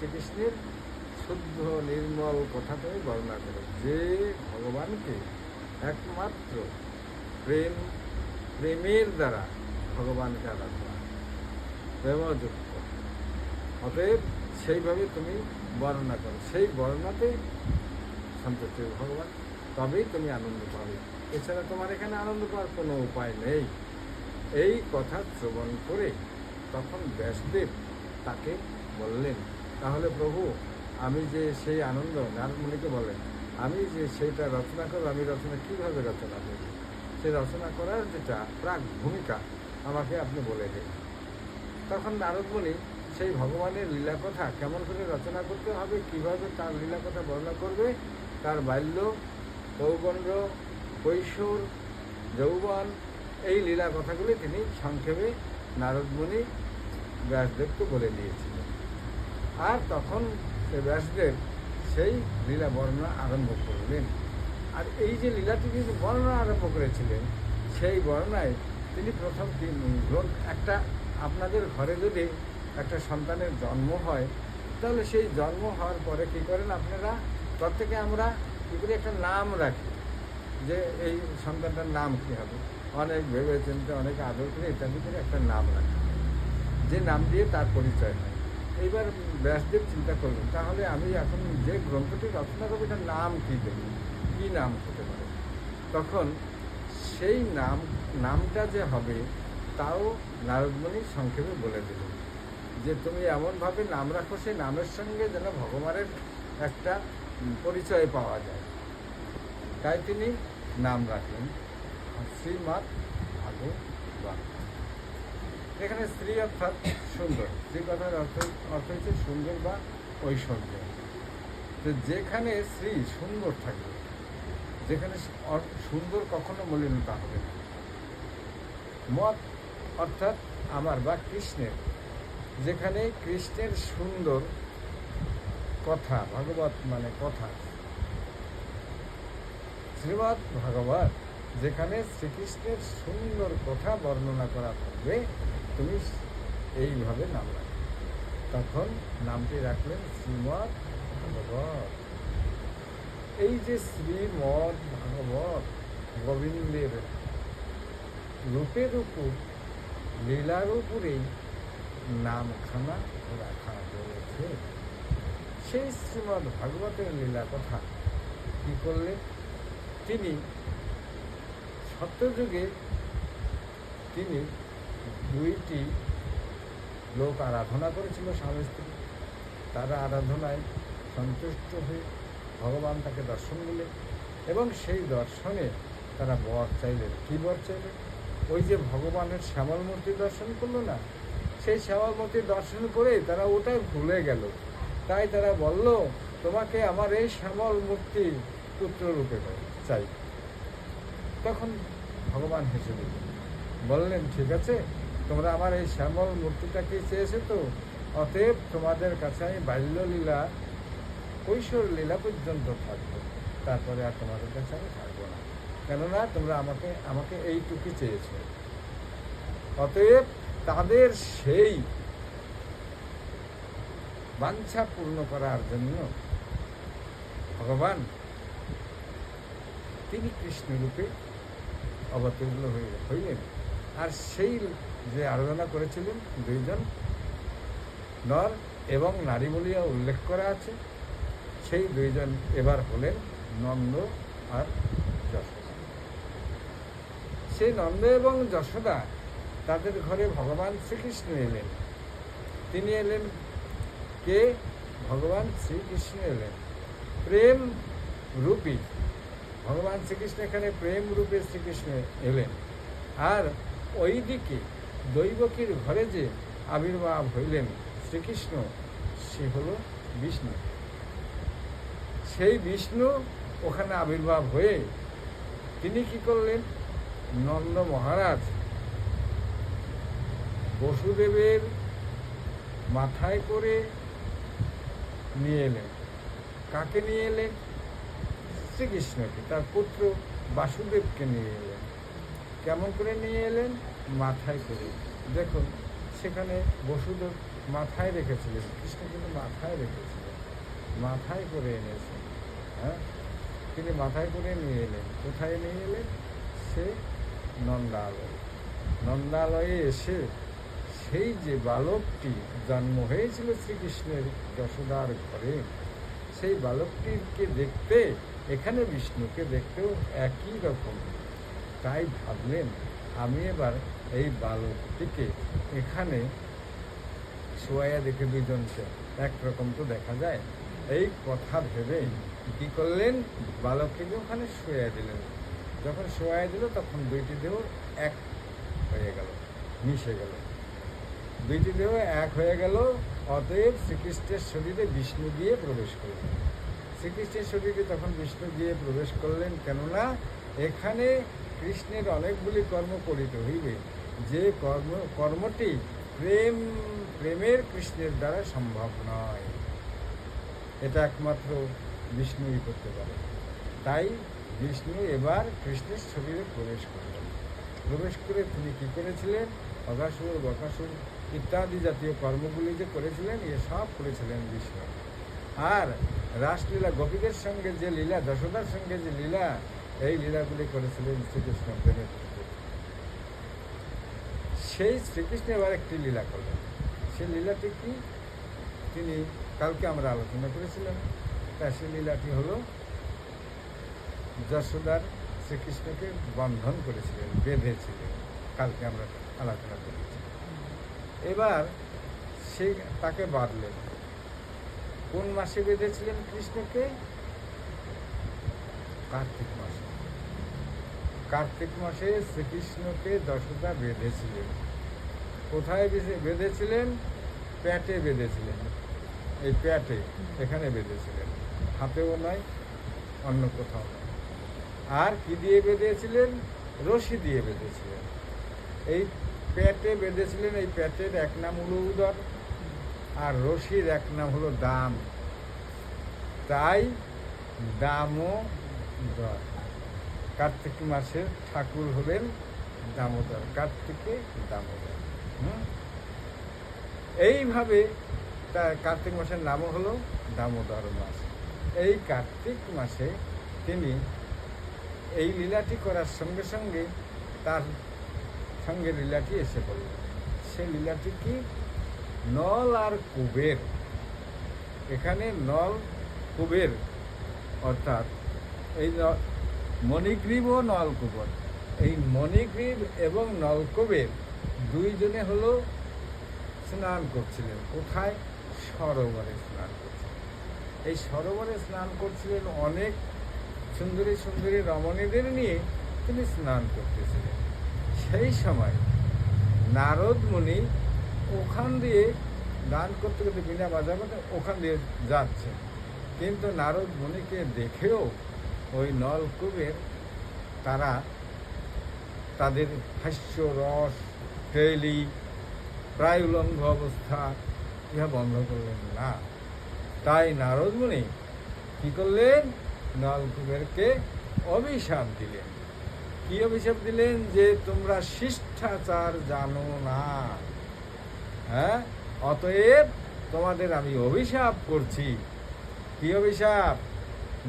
শ্রীকৃষ্ণের শুদ্ধ নির্মল কথা তুমি বর্ণনা করো, যে ভগবানকে একমাত্র প্রেমের দ্বারা ভগবানকে আরাধনা, প্রেমযুক্ত। অতএব সেইভাবে তুমি বর্ণনা করো, সেই বর্ণনাতে সন্তুষ্ট ভগবান, তবেই তুমি আনন্দ পাবে। এছাড়া তোমার এখানে আনন্দ পাওয়ার কোনো উপায় নেই। এই কথা শ্রবণ করে তখন ব্যাসদেব তাকে বললেন, তাহলে প্রভু, আমি যে সেই আনন্দ, নারদ মুনিকে বলেন, আমি যে সেইটা রচনা করবো, আমি রচনা কীভাবে রচনা করব, সেই রচনা করার যেটা প্রাক ভূমিকা আমাকে আপনি বলে দিন। তখন নারদ মুনি সেই ভগবানের লীলা কথা কেমন করে রচনা করতে হবে, কিভাবে তার লীলা কথা বর্ণনা করবে, তার বাল্য, পৌগণ্ড, কৈশোর, যৌবন, এই লীলা কথাগুলি তিনি সংক্ষেপে নারদ মুনি ব্যাসদেবকে বলে দিয়েছিলেন। আর তখন ব্যাসদেব সেই লীলা বর্ণনা আরম্ভ করলেন। আর এই যে লীলাটি তিনি বর্ণনা আরম্ভ করেছিলেন, সেই বর্ণনায় তিনি প্রথম একটা, আপনাদের ঘরে যদি একটা সন্তানের জন্ম হয়, তাহলে সেই জন্ম হওয়ার পরে কী করেন আপনারা, প্রত্যেকে আমরা কী করে একটা নাম রাখি, যে এই সন্তানটার নাম কী হবে, অনেক ভেবে চিন্তে, অনেক আদর করে ইত্যাদি করে একটা নাম রাখি, যে নাম দিয়ে তার পরিচয় হয়। এইবার ব্যাসদেব চিন্তা করলেন, তাহলে আমি এখন যে গ্রন্থটি রচনা করবো এটার নাম কী দেব, কী নাম হতে পারে। তখন সেই নামটা যে হবে তাও নারদমুনি সংক্ষেপে বলে দিলেন, যে তুমি এমনভাবে নাম রাখো সেই নামের সঙ্গে যেন ভগবানের একটা পরিচয় পাওয়া যায়। তাই তিনি নাম রাখলেন শ্রীমৎ ভাগবত। এখানে স্ত্রী অর্থাৎ সুন্দর, স্ত্রী কথার অর্থ হচ্ছে সুন্দর বা ঐশ্বর্য। তো যেখানে স্ত্রী সুন্দর থাকবে, যেখানে সুন্দর কখনো মলিনতা হবে না। মত অর্থাৎ আমার বা কৃষ্ণের, যেখানে কৃষ্ণের সুন্দর কথা, ভাগবত মানে কথা, শ্রীমৎ ভাগবত, যেখানে শ্রীকৃষ্ণের সুন্দর কথা বর্ণনা করা থাকবে, তুমি এইভাবে নাম রাখবে। তখন নামটি রাখলেন শ্রীমৎ ভাগবত। এই যে শ্রীমৎ ভাগবত, গোবিন্দের রূপের উপর, লীলার উপরেই নামখানা রাখা হয়েছে। সেই শ্রীমৎ ভাগবতের লীলা কথা কী করলেন, তিনি সত্যযুগে তিনি দুইটি লোক আরাধনা করেছিল, স্বামী স্ত্রী। তারা আরাধনায় সন্তুষ্ট হয়ে ভগবান তাকে দর্শন দিলেন, এবং সেই দর্শনে তারা বর চাইলেন। কী বর চাইলেন? ওই যে ভগবানের শ্যামল মূর্তি দর্শন করলো না, সেই শ্যামল মূর্তি দর্শন করে তারা ওটাই ভুলে গেল। তাই তারা বলল, তোমাকে আমার এই শ্যামল মূর্তি পুত্ররূপে চাই। তখন ভগবান হেসে দিলেন, বললেন, ঠিক আছে, তোমরা আমার এই শ্যামল মূর্তিটাকে চেয়েছে তো, অতএব তোমাদের কাছে আমি বাল্যলীলা, কৈশোর লীলা পর্যন্ত থাকবো, তারপরে আর তোমাদের কাছে আমি থাকবো না, কেননা তোমরা আমাকে এইটুকু চেয়েছ। অতএব তাদের সেই বাঞ্ছা পূর্ণ করার জন্য ভগবান তিনি কৃষ্ণরূপে অবতীর্ণ হইলেন। আর সেই যে আরাধনা করেছিলেন দুইজন নর এবং নারী বলিয়া উল্লেখ করা আছে, সেই দুইজন এবার হলেন নন্দ আর যশোদা। সেই নন্দ এবং যশোদা, তাদের ঘরে ভগবান শ্রীকৃষ্ণ এলেন। তিনি এলেন কে? ভগবান শ্রীকৃষ্ণ এলেন প্রেম রূপী। ভগবান শ্রীকৃষ্ণ এখানে প্রেম রূপে শ্রীকৃষ্ণ এলেন। আর ওইদিকে দৈবকীর ঘরে যে আবির্ভাব হইলেন শ্রীকৃষ্ণ, সে হল বিষ্ণু। সেই বিষ্ণু ওখানে আবির্ভাব হয়ে তিনি কি করলেন, নন্দ মহারাজ বসুদেবের মাথায় করে নিয়ে এলেন। কাকে নিয়ে এলেন? শ্রীকৃষ্ণকে, তার পুত্র বাসুদেবকে নিয়ে এলেন। কেমন করে নিয়ে এলেন? মাথায় করে। দেখুন সেখানে বসুদেব মাথায় রেখেছিলেন, কৃষ্ণ কিন্তু মাথায় রেখেছিলেন, মাথায় করে এনেছেন। হ্যাঁ, তিনি মাথায় করে নিয়ে এলেন। কোথায় নিয়ে এলেন? সে নন্দালয়। নন্দালয়ে এসে সেই যে বালকটি জন্ম হয়েছিল শ্রীকৃষ্ণের যশোদার ঘরে, সেই বালকটিকে দেখতে, এখানে বিষ্ণুকে দেখতেও একই রকম। তাই ভাবলেন, আমি এবার এই বালকটিকে এখানে শোয়াইয়া দেখে, দুইজনকে একরকম তো দেখা যায়, এই কথা ভেবে কী করলেন, বালকটিকে ওখানে শোয়াইয়া দিলেন। যখন শোয়াইয়া দিল তখন দুইটি দেহ এক হয়ে গেল, মিশে গেল। দুইটি দেহ এক হয়ে গেল। অতএব শ্রীকৃষ্ণের শরীরে বিষ্ণু গিয়ে প্রবেশ করলেন। শ্রীকৃষ্ণের শরীরে তখন বিষ্ণু গিয়ে প্রবেশ করলেন, কেননা এখানে কৃষ্ণের অনেকগুলি কর্ম করিতে হইবে, যে কর্মটি প্রেমের কৃষ্ণের দ্বারা সম্ভব নয়। এটা একমাত্র বিষ্ণুই করতে পারে। তাই বিষ্ণু এবার কৃষ্ণের শরীরে প্রবেশ করলেন। প্রবেশ করে তিনি কী করেছিলেন? অঘাসুর, বকাসুর ইত্যাদি জাতীয় কর্মগুলি যে করেছিলেন, এ সব করেছিলেন বিষ্ণু। আর রাসলীলা, গোপীদের সঙ্গে যে লীলা, যশোদার সঙ্গে যে লীলা, এই লীলাগুলি করেছিলেন শ্রীকৃষ্ণ প্রেমের। সেই শ্রীকৃষ্ণ এবার একটি লীলা করলেন। সেই লীলাটি কি? তিনি কালকে আমরা আলোচনা করেছিলাম। তা সেই লীলাটি হলো, যশোদার শ্রীকৃষ্ণকে বন্ধন করেছিলেন, বেঁধেছিলেন। কালকে আমরা আলোচনা করেছি। এবার সে তাকে বাঁধলেন। কোন মাসে বেঁধেছিলেন কৃষ্ণকে? কার্তিক মাসে। কার্তিক মাসে শ্রীকৃষ্ণকে যশোদা বেঁধেছিলেন। কোথায় বেঁধেছিলেন? পেটে বেঁধেছিলেন। এই পেটে, এখানে বেঁধেছিলেন, হাতেও নয়, অন্য কোথাও নয়। আর কি দিয়ে বেঁধেছিলেন? রশি দিয়ে বেঁধেছিলেন। এই পেটে বেঁধেছিলেন। এই পেটের এক নাম হলো উদর, আর রশির এক নাম হলো দাম। তাই দামোদর। কার্তিক মাসের ঠাকুর হলেন দামোদর, কার্তিকে দামোদর। এইভাবে কার্তিক মাসের নামও হলো দামোদর মাস। এই কার্তিক মাসে তিনি এই লীলাটি করার সঙ্গে সঙ্গে তার সঙ্গে লীলাটি এসে পড়ল। সে লীলাটি কি? নল আর কুবের। এখানে নল কুবের, অর্থাৎ এই মণিগ্রীব ও নলকুবর, এই মণিগ্রীব এবং নলকুবের দুইজনে হলো স্নান করছিলেন। কোথায়? সরোবরে স্নান করছিলেন। এই সরোবরে স্নান করছিলেন, অনেক সুন্দরী সুন্দরী রমণীদের নিয়ে তিনি স্নান করতেছিলেন। সেই সময় নারদ মুনি ওখান দিয়ে গান করতে করতে, বিনা বাজা করতে ওখান দিয়ে যাচ্ছেন। কিন্তু নারদ মুনিকে দেখেও ওই নলকুবের তারা তাদের হাস্য রস, টেলি, প্রায় উলঙ্গ অবস্থা, ইহা বন্ধ করলেন না। তাই নারদ মুনি কী করলেন? নলকুবেরকে অভিশাপ দিলেন। কি অভিশাপ দিলেন? যে তোমরা শিষ্টাচার জানো না, হ্যাঁ, অতএব তোমাদের আমি অভিশাপ করছি। কি অভিশাপ?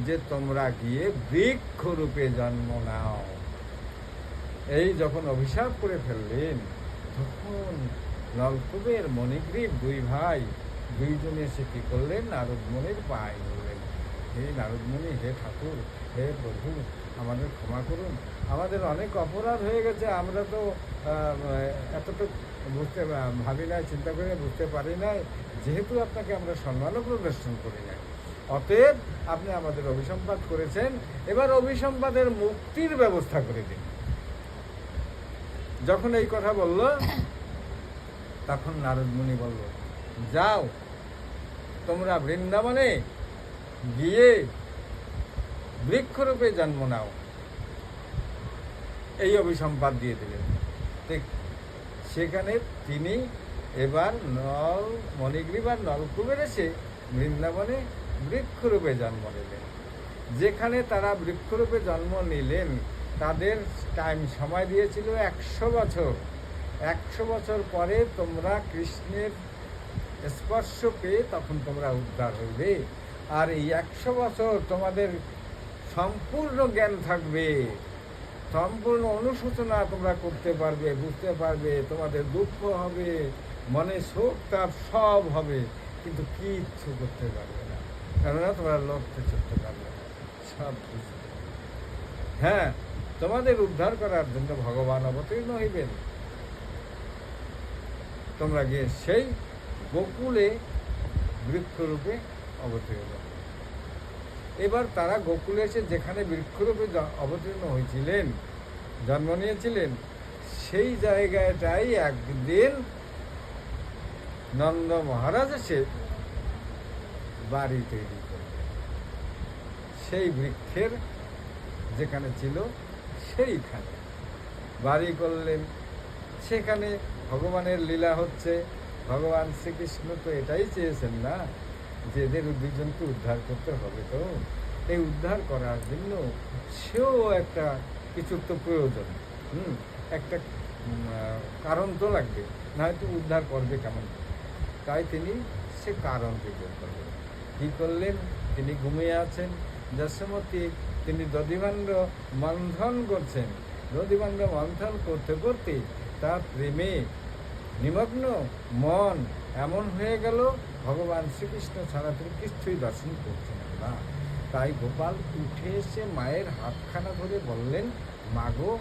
যে তোমরা গিয়ে বৃক্ষরূপে জন্ম নাও। এই যখন অভিশাপ করে ফেললেন, তখন নলকুবের, মণিগ্রীব দুই ভাই দুইজনে এসে কী করলেন? নারদ মুনির পায়ে ধরলেন। হে নারদ মুনি, হে ঠাকুর, হে প্রভু, আমাদের ক্ষমা করুন, আমাদের অনেক অপরাধ হয়ে গেছে। আমরা তো এতটুকু বুঝতে ভাবি নাই, চিন্তা করে বুঝতে পারি নাই, যেহেতু আপনাকে আমরা সম্মানও প্রদর্শন করি নাই। অতএব আপনি আমাদের অভিসম্পাদ করেছেন, এবার অভিসম্পাদের মুক্তির ব্যবস্থা করে দিন। যখন এই কথা বলল, তখন নারদ মুনি বলল, যাও তোমরা বৃন্দাবনে গিয়ে বৃক্ষরূপে জন্ম নাও। এই অভিসম্পাদ দিয়ে দিলেন। ঠিক সেখানে তিনি এবার মণিগ্রীব আর নলকুবের এসে বৃন্দাবনে বৃক্ষরূপে জন্ম নিলেন। যেখানে তারা বৃক্ষরূপে জন্ম নিলেন, তাদের টাইম সময় দিয়েছিল 100 বছর। 100 বছর পরে তোমরা কৃষ্ণের স্পর্শ পেয়ে তখন তোমরা উদ্ধার হইবে। আর এই 100 বছর তোমাদের সম্পূর্ণ জ্ঞান থাকবে, সম্পূর্ণ অনুশোচনা তোমরা করতে পারবে, বুঝতে পারবে, তোমাদের দুঃখ হবে, মনে শোক তাপ সব হবে, কিন্তু কিচ্ছু করতে পারবে না, কেননা তোমরা লড়তে চড়তে পারবে না, সব কিছু। হ্যাঁ, তোমাদের উদ্ধার করার জন্য ভগবান অবতীর্ণ হইবেন। তোমরা গিয়ে সেই গোকুলে বৃক্ষরূপে অবতীর্ণ। এবার তারা গোকুলে এসে যেখানে বৃক্ষরূপে অবতীর্ণ হয়েছিলেন, জন্ম নিয়েছিলেন, সেই জায়গাটাই একদিন নন্দ মহারাজ এসে বাড়ি তৈরি করলেন। সেই বৃক্ষের যেখানে ছিল সেইখানে বাড়ি করলেন। সেখানে ভগবানের লীলা হচ্ছে। ভগবান শ্রীকৃষ্ণ তো এটাই চেয়েছেন না যে এদের দুজনকে উদ্ধার করতে হবে, তো এই উদ্ধার করার জন্য সেও একটা কিছুর তো প্রয়োজন, একটা কারণ তো লাগবে, না হয়তো উদ্ধার করবে কেমন। তাই তিনি সে কারণকে বের করলেন। কী করলেন? তিনি ঘুমিয়ে আছেন, যশোমতী তিনি দধিভাণ্ড মন্থন করছেন। দধিভাণ্ড মন্থন করতে করতে তার প্রেমে নিমগ্ন মন এমন হয়ে গেল, ভগবান শ্রীকৃষ্ণ ছাড়া তিনি কিছুই দর্শন করছেন না। তাই গোপাল উঠে এসে মায়ের হাতখানা ধরে বললেন, মাগো,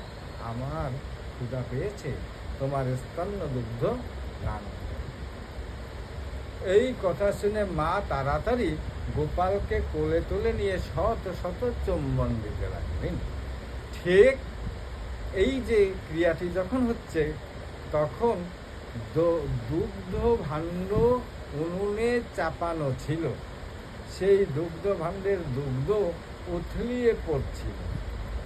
আমার ক্ষুধা পেয়েছে, তোমার স্তন্য দুগ্ধ গান। এই কথা শুনে মা তাড়াতাড়ি গোপালকে কোলে তুলে নিয়ে শত শত চুম্বন দিতে লাগলেন। ঠিক এই যে ক্রিয়াটি যখন হচ্ছে, তখন দুগ্ধ ভাণ্ড উনুনে চাপানো ছিল, সেই দুগ্ধ ভাণ্ডের দুগ্ধ উথলিয়ে পড়ছিল।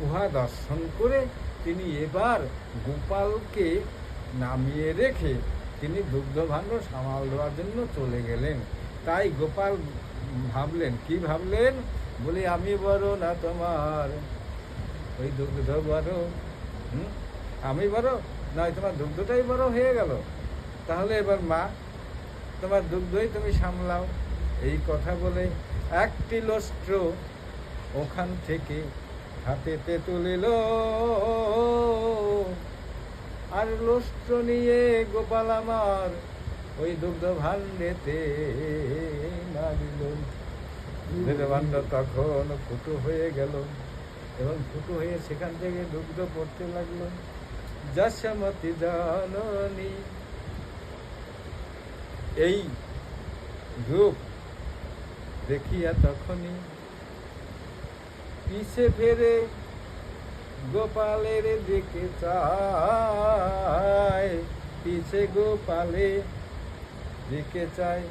উহা দর্শন করে তিনি এবার গোপালকে নামিয়ে রেখে তিনি দুগ্ধ ভাণ্ড সামাল দেওয়ার জন্য চলে গেলেন। তাই গোপাল ভাবলেন, কি ভাবলেন? বলি, আমি বড় না তোমার ওই দুগ্ধ বড়, আমি বড় নয়, তোমার দুগ্ধটাই বড় হয়ে গেল। তাহলে এবার মা, তোমার দুগ্ধই তুমি সামলাও। এই কথা বলে একটি লস্ত্র ওখান থেকে হাতেতে তুলিল, আর লস্ত্র নিয়ে গোপাল আমার ওই দুগ্ধ ভাণ্ডেতে নামিল। দুগ্ধ ভাণ্ড তখন ফুটো হয়ে গেল, এবং ফুটো হয়ে সেখান থেকে দুগ্ধ পড়তে লাগলো। যশোমতী জননী এই রূপ দেখিয়া তখনই পিছে ফেরে গোপালের দিকে চায়, পিছে গোপালে দিকে চায়।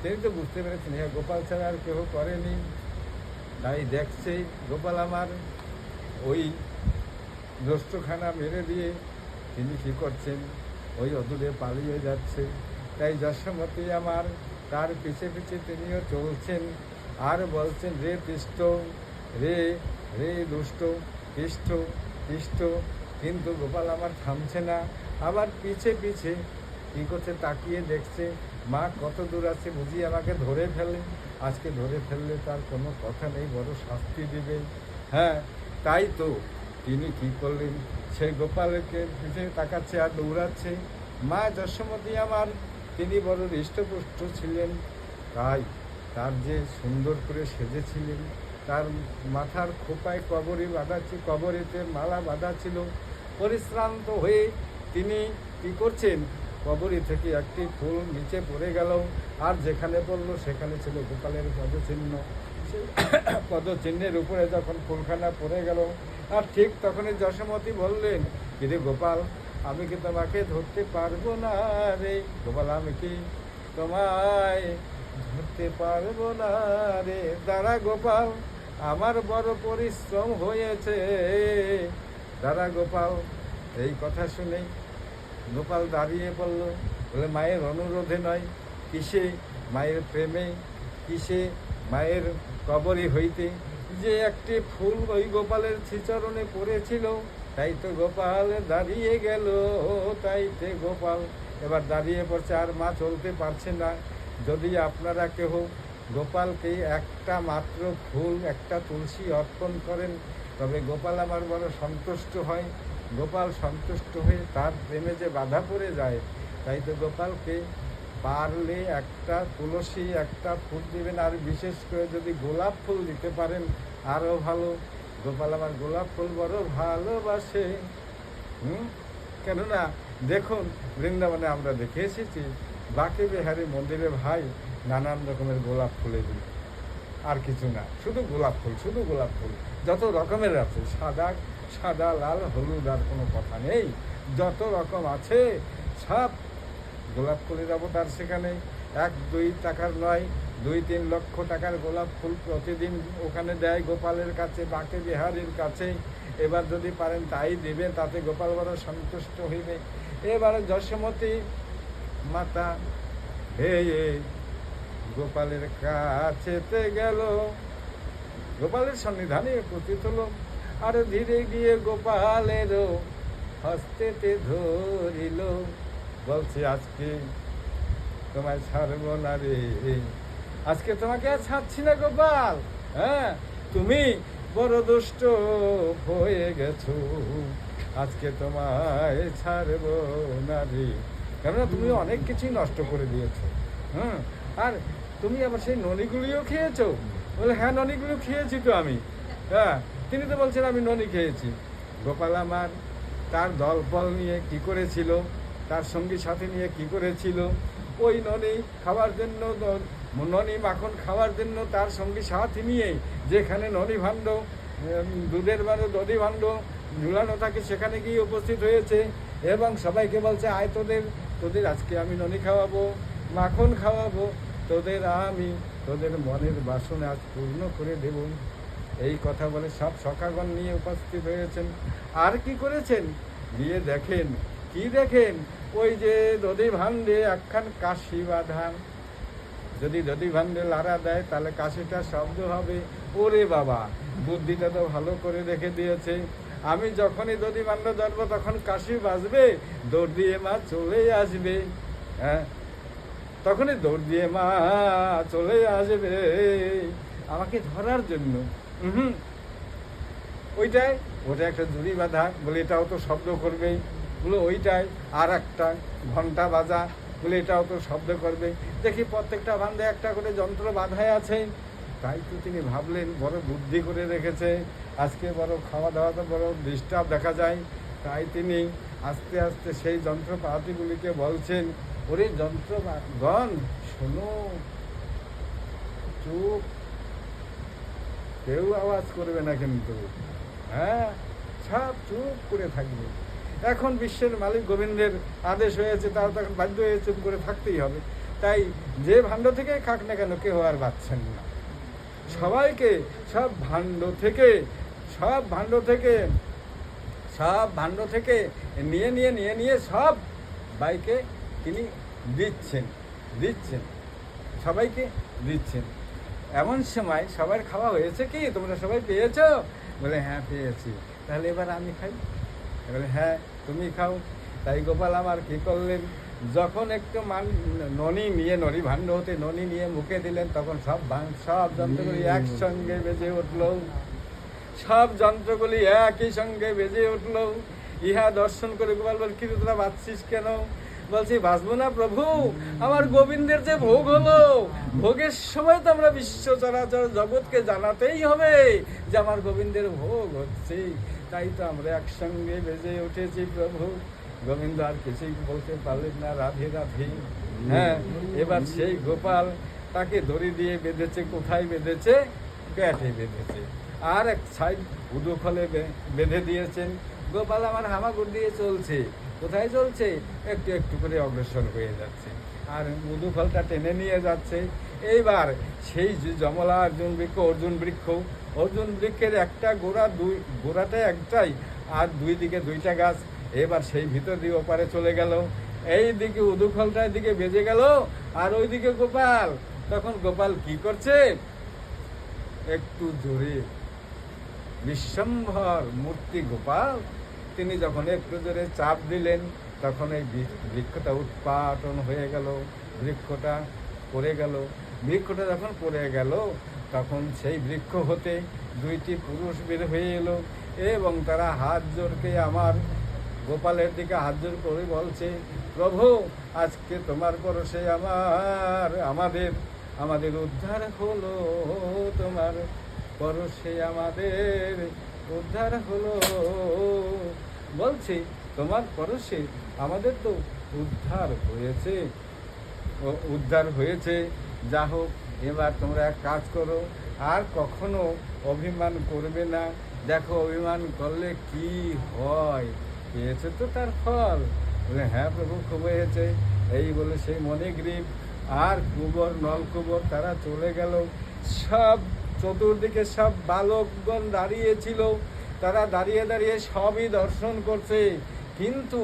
তিনি তো বুঝতে পেরেছেন হ্যাঁ, গোপাল ছাড়া আর কেউ করেনি। তাই দেখছে গোপাল আমার ওই দোষ্টখানা মেরে দিয়ে তিনি কী করছেন, ওই অদূরে পালিয়ে যাচ্ছে। তাই যশোমতী আমার তার পিছে পিছে তিনিও চলছেন, আর বলছেন, রে পৃষ্ঠ, রে রে দুষ্ট, পৃষ্ঠ পৃষ্ঠ। কিন্তু গোপাল আমার থামছে না, আবার পিছে পিছে কী করছে, তাকিয়ে দেখছে মা কত দূর আছে, বুঝি আমাকে ধরে ফেলে। আজকে ধরে ফেললে তার কোনো কথা নেই, বড় শাস্তি দিবে। হ্যাঁ, তাই তো তিনি কী করলেন, সেই গোপালকে পিছে তাকাচ্ছে আর দৌড়াচ্ছে। মা যশোমতী আমার তিনি বড় হৃষ্টপুষ্ট ছিলেন, তাই তার যে সুন্দর করে সেজেছিলেন, তার মাথার খোপায় কবরী বাঁধা ছিল, কবরীতে মালা বাঁধা ছিল। পরিশ্রান্ত হয়ে তিনি কী করছেন, কবরী থেকে একটি ফুল নিচে পড়ে গেল, আর যেখানে পড়লো সেখানে ছিল গোপালের পদচিহ্ন। সেই পদচিহ্নের উপরে যখন ফুলখানা পড়ে গেল, আর ঠিক তখনই যশোমতী বললেন, কিরে গোপাল, আমি কি তোমাকে ধরতে পারবো না রে? গোপাল, আমি কি তোমায় ধরতে পারবো না রে? দাঁড়া গোপাল, আমার বড় পরিশ্রম হয়েছে, দাঁড়া গোপাল। এই কথা শুনে গোপাল দাঁড়িয়ে পড়ল, বলে, মায়ের অনুরোধে নয়, কিসে মায়ের প্রেমে, কিসে মায়ের কবরী হইতে যে একটি ফুল ওই গোপালের শ্রীচরণে পড়েছিল, তাই তো গোপাল দাঁড়িয়ে গেল। তাই তো গোপাল এবার দাঁড়িয়ে পড়ছে, আর মা চলতে পারছে না। যদি আপনারা কেহ গোপালকে একটা মাত্র ফুল, একটা তুলসী অর্পণ করেন, তবে গোপাল আমার বড় সন্তুষ্ট হয়। গোপাল সন্তুষ্ট হয়ে তার প্রেমে যে বাধা পড়ে যায়, তাই তো গোপালকে পারলে একটা তুলসী, একটা ফুল দিবেন। আর বিশেষ করে যদি গোলাপ ফুল দিতে পারেন আরও ভালো। গোপাল আমার গোলাপ ফুল বড় ভালোবাসে। কেননা দেখুন, বৃন্দাবনে আমরা দেখে এসেছি বাঁকে বিহারী মন্দিরে ভাই নানান রকমের গোলাপ ফুলে দিল, আর কিছু না, শুধু গোলাপ ফুল, শুধু গোলাপ ফুল। যত রকমের আছে, সাদা সাদা, লাল, হলুদ, আর কোনো কথা নেই, যত রকম আছে সব গোলাপ ফুলের অবতার সেখানে। 1-2 টাকার নয়, 2-3 লক্ষ টাকার গোলাপ ফুল প্রতিদিন ওখানে দেয় গোপালের কাছে, বাঁকে বিহারীর কাছে। এবার যদি পারেন তাই দেবে, তাতে গোপাল বড় সন্তুষ্ট হইবে। এবারে যশোমতী মাতা হে গোপালের কাছেতে গেল, গোপালের সন্নিধানে উপস্থিত হলো, আর ধীরে গিয়ে গোপালের হস্তেতে ধরিল, বলছে আজকে তোমায় ছাড়ব না রে, আজকে তোমাকে আর ছাড়ছি না গোপাল। হ্যাঁ, তুমি বড় দুষ্ট হয়ে গেছো, আজকে তোমায় ছাড়ব না রে। কেননা তুমি অনেক কিছুই নষ্ট করে দিয়েছো। আর তুমি আবার সেই ননিগুলিও খেয়েছো। বলে হ্যাঁ, ননিগুলো খেয়েছি তো আমি। হ্যাঁ, তিনি তো বলছেন আমি ননি খেয়েছি। গোপাল আমার তার দলবল নিয়ে কি করেছিল, তার সঙ্গী সাথী নিয়ে কি করেছিল, ওই ননি খাওয়ার জন্য, ননি মাখন খাওয়ার জন্য তার সঙ্গী সাথী নিয়ে যেখানে ননি ভাণ্ড, দুধের বারো দধি ভাণ্ড ঝুলানো থাকে, সেখানে গিয়ে উপস্থিত হয়েছে এবং সবাইকে বলছে আয় তোদের আজকে আমি ননি খাওয়াবো, মাখন খাওয়াবো, তোদের মনের বাসনা আজ পূর্ণ করে দেব। এই কথা বলে সব সখাগণ নিয়ে উপস্থিত হয়েছেন। আর কি করেছেন, গিয়ে দেখেন, কি দেখেন, ওই যে দধি ভাণ্ডে একখান কাশি বাঁধা, যদি দধি ভাণ্ডে লাড়া দেয় তাহলে কাশিটা শব্দ হবে। ওরে বাবা, বুদ্ধিটা তো ভালো করে রেখে দিয়েছে। আমি যখনই দধি ভাণ্ড ধরবো তখন কাশি বাজবে, দৌড় দিয়ে মা চলে আসবে। হ্যাঁ, তখনই দৌড় দিয়ে মা চলে আসবে আমাকে ধরার জন্য। ওটা একটা জুড়ি বাঁধা, বলে এটাও তো শব্দ করবে, বলে ওইটাই আর একটা ঘন্টা বাজা, বলে এটাও তো শব্দ করবে। দেখি প্রত্যেকটা বান্ধে একটা করে যন্ত্র বাঁধাই আছে। তাই তো তিনি ভাবলেন বড় বুদ্ধি করে রেখেছে, আজকে বড় খাওয়া দাওয়া তো বড় ডিস্টার্ব দেখা যায়। তাই তিনি আস্তে আস্তে সেই যন্ত্রপাতিগুলিকে বলছেন, ওরে যন্ত্রগণ শোনো, চুপ, কেউ আওয়াজ করবে না কিন্তু। হ্যাঁ, সব চুপ করে থাকবে। এখন বিশ্বের মালিক গোবিন্দের আদেশ হয়েছে, তারা তখন বাধ্য হয়ে চুপ করে থাকতেই হবে। তাই যে ভাণ্ড থেকে খাক না কেন, কেউ আর বাঁচছেন না। সবাইকে সব ভাণ্ড থেকে নিয়ে সব বাইকে তিনি দিচ্ছেন, সবাইকে দিচ্ছেন। এমন সময় সবার খাওয়া হয়েছে, কি তোমরা সবাই পেয়েছো? বলে হ্যাঁ পেয়েছি। তাহলে এবার আমি খাই? বলে হ্যাঁ তুমি খাও। তাই গোপাল আমার কি করলেন, যখন একটু ননি ভাণ্ড হতে ননি নিয়ে মুখে দিলেন, তখন সব যন্ত্রগুলি একসঙ্গে বেজে উঠল, সব যন্ত্রগুলি একই সঙ্গে বেজে উঠল। ইহা দর্শন করে গোপাল বল, কি তোরা বাঁচছিস কেন? বলছি বাঁচবো না প্রভু, আমার গোবিন্দের যে ভোগ হলো, ভোগের সময় তো আমরা বিশ্ব চরাচর জগৎকে জানাতেই হবে যে আমার গোবিন্দের ভোগ হচ্ছে। তাই তো আমরা একসঙ্গে বেজে উঠেছি প্রভু। গোবিন্দ আর কিছুই বলতে পারলেন না, রাধে রাধে। হ্যাঁ, এবার সেই গোপাল তাকে দড়ি দিয়ে বেঁধেছে। কোথায় বেঁধেছে? পেটে বেঁধেছে। আর এক সাইড উদুখলে বেঁধে দিয়েছেন। গোপাল আমার হামাগুড় দিয়ে চলছে। কোথায় চলছে? একটু একটু করে অগ্রসর হয়ে যাচ্ছে, আর উদুফলটা টেনে নিয়ে যাচ্ছে। এইবার সেই যে যমলা অর্জুন বৃক্ষের একটা গোড়াটা একটাই, আর দুই দিকে দুইটা গাছ। এবার সেই ভিতর দিয়ে ওপারে চলে গেল, এই দিকে উদুফলটার দিকে বেজে গেল, আর ওইদিকে গোপাল। তখন গোপাল কি করছে? একটু জোরে, বিশ্বম্ভর মূর্তি গোপাল, তিনি যখন একটু জোরে চাপ দিলেন, তখন এই বৃক্ষটা উৎপাটন হয়ে গেল। বৃক্ষটা পড়ে গেল। বৃক্ষটা যখন পড়ে গেল তখন সেই বৃক্ষ হতে দুইটি পুরুষ বের হয়ে এলো এবং তারা হাত জোড়কে আমার গোপালের দিকে হাত জোর করে বলছে, প্রভু আজকে তোমার পরশে আমাদের উদ্ধার হলো, তোমার পরশে আমাদের উদ্ধার হলো। বলছে তোমার পরশে আমাদের তো উদ্ধার হয়েছে। যা হোক, এবার তোমরা এক কাজ করো, আর কখনো অভিমান করবে না। দেখো অভিমান করলে কি হয়, পেয়েছে তো তার ফল। বলে হ্যাঁ প্রভু, খুব হয়েছে। এই বলে সেই মণিগ্রীব আর কুবর নলকুবর তারা চলে গেল। সব চতুর্দিকে সব বালকগণ দাঁড়িয়েছিল, তারা দাঁড়িয়ে দাঁড়িয়ে সবই দর্শন করছে। কিন্তু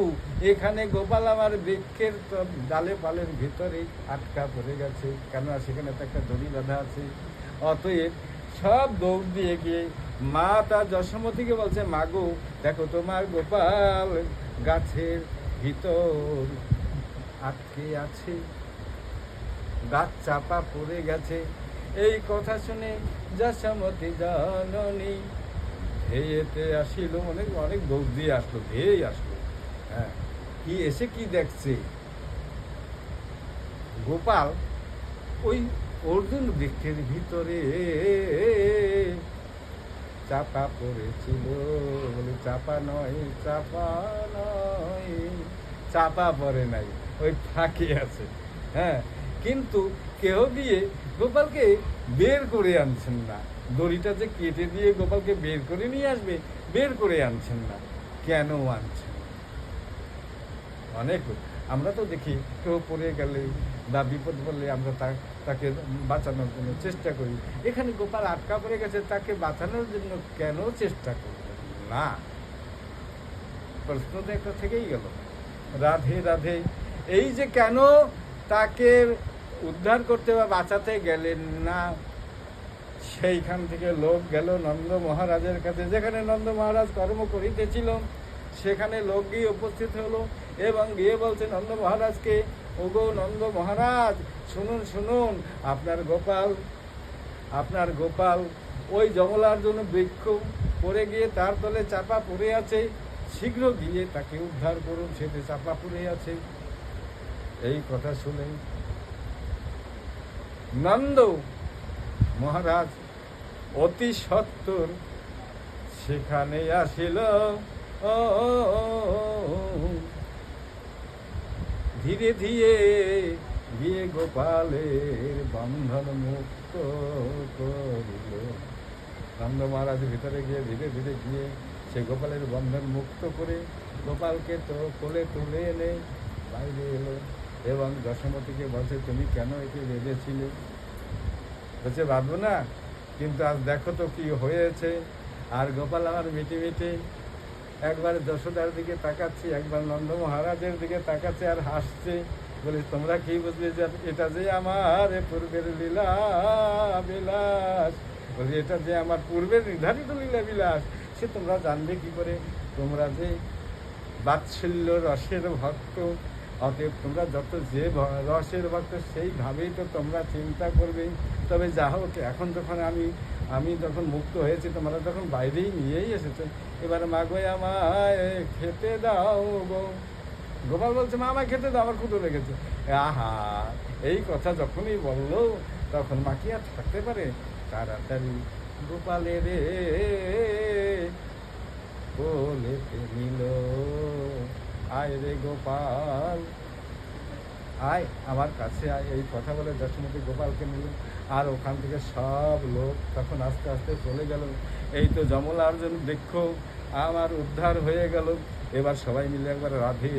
এখানে গোপাল আমার বৃক্ষের ডালে পালের ভিতরে আটকা পড়ে গেছে, কেননা সেখানে তো একটা দড়ি বাঁধা আছে। অতএব সব দৌড় দিয়ে গিয়ে মা তার যশোমতীকে বলছে, মাগো দেখো তোমার গোপাল গাছের ভিতর আটকে আছে, গাছ চাপা পড়ে গেছে। এই কথা শুনে যশোমতী জননী ধেয়েতে আসিল, অনেক দৌড় দিয়ে আসলো, ধেয়েই আসলো। হ্যাঁ, কি এসে কি দেখছে, গোপাল ওই অর্জুন বৃক্ষের ভিতরে চাপা পড়েছিল। বলে চাপা নয়, চাপা পড়ে নাই, ওই ফাঁকে আছে। হ্যাঁ, কিন্তু কেউ দিয়ে গোপালকে বের করে আনছেন না। দড়িটা যে কেটে দিয়ে গোপালকে বের করে নিয়ে আসবে, বের করে আনছেন না। কেন আনছেন? অনেক আমরা তো দেখি কেউ পড়ে গেলে বা বিপদ পড়লে আমরা তাকে বাঁচানোর জন্য চেষ্টা করি। এখানে গোপাল আটকা পড়ে গেছে, তাকে বাঁচানোর জন্য কেন চেষ্টা করবেন না? প্রশ্ন তো একটা থেকেই গেল। রাধে রাধে, এই যে কেন তাকে উদ্ধার করতে বা বাঁচাতে গেলেন না, সেইখান থেকে লোক গেল নন্দ মহারাজের কাছে, যেখানে নন্দ মহারাজ কর্ম করিতেছিল সেখানে লোক গিয়ে উপস্থিত হলো এবং গিয়ে বলছে নন্দ মহারাজকে, ওগো নন্দ মহারাজ, শুনুন শুনুন, আপনার গোপাল ওই যমলার জন্য বৃক্ষ পড়ে গিয়ে তার তলে চাপা পড়ে আছে, শীঘ্র গিয়ে তাকে উদ্ধার করুন, সেতে চাপা পড়ে আছে। এই কথা শুনে নন্দ মহারাজ অতি সত্বর সেখানে আসিল, ধীরে ধীরে গিয়ে গোপালের বন্ধন মুক্ত করিল। নন্দ মহারাজ ভিতরে গিয়ে ধীরে ধীরে গিয়ে সে গোপালের বন্ধন মুক্ত করে গোপালকে তো কোলে তুলে এনে বাইরে এলো এবং যশোমতীকে বলছে, তুমি কেন একে বেঁধেছিলে? বলছে, বাঁধবো না, কিন্তু আজ দেখো তো কি হয়েছে। আর গোপাল আমার মিটি মিটি একবার যশোদার দিকে তাকাচ্ছে, একবার নন্দ মহারাজের দিকে তাকাচ্ছে আর হাসছে। বলে, তোমরা কি বুঝলে যে এটা যে আমার পূর্বের লীলা বিলাস? বলি, এটা যে আমার পূর্বের নির্ধারিত লীলা বিলাস, সে তোমরা জানবে কি করে? তোমরা যে বাৎসল্য রসের ভক্ত, অতএব তোমরা যত যে রসের ভক্ত সেইভাবেই তো তোমরা চিন্তা করবে। তবে যা হোক, এখন যখন আমি যখন মুক্ত হয়েছি, তোমরা যখন বাইরেই নিয়েই এসেছে, এবারে মা গো আমায় খেতে দাও গো। গোপাল বলছে, মা আমায় খেতে দাও, আমার ক্ষুধা লেগেছে। আহা, এই কথা যখনই বললো তখন মা কি আর থাকতে পারে, তাড়াতাড়ি গোপালের কোলেতে নিল। আয় রে গোপাল, আয় আমার কাছে আয়। এই কথা বলে যশোমতী গোপালকে নিল। আর ওখান থেকে সব লোক তখন আস্তে আস্তে চলে গেল। এই তো যমলার্জুন বৃক্ষ আমার উদ্ধার হয়ে গেল। এবার সবাই মিলে একবার রাধে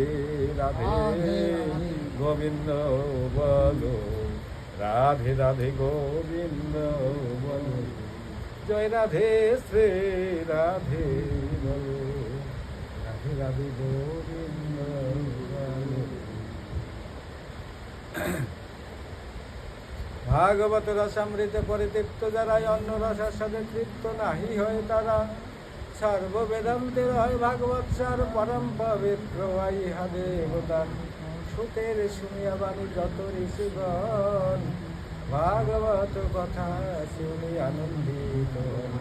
রাধে গোবিন্দ বলো, রাধে রাধে গোবিন্দ বলো, জয় রাধে শ্রী রাধে বলো, রাধে রাধে গোবিন্দ বলো। ভাগবত রসামৃত পরিতৃপ্ত যারা, অন্য রসার সাথে তৃপ্ত নাহি হয় তারা, সর্ববেদান্তের হয় ভাগবত সার, পরম পবিত্র ইহা দেবতার সুখের শুনিয়া বাণী যত ঋষিগণ ভাগবত কথা শুনি আনন্দিত হন।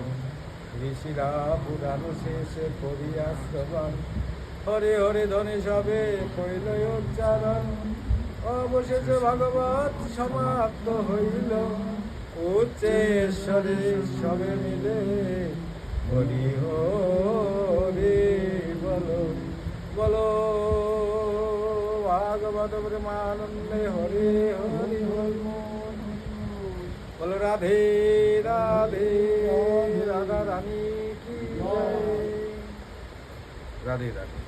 ঋষিরা পুরাণ শেষে করিয়া শ্রবণ হরে হরে ধ্বনি সবে কইল উচ্চারণ। অবশেষে ভাগবত সমাপ্ত হইল উচ্চেশ্বরে সবে মিলে হরি হরি বলো বলো ভাগবত প্রেমানন্দে হরি হরি বলো রাধে রাধে রাধা রানী কি জয়। রাধে রাধে।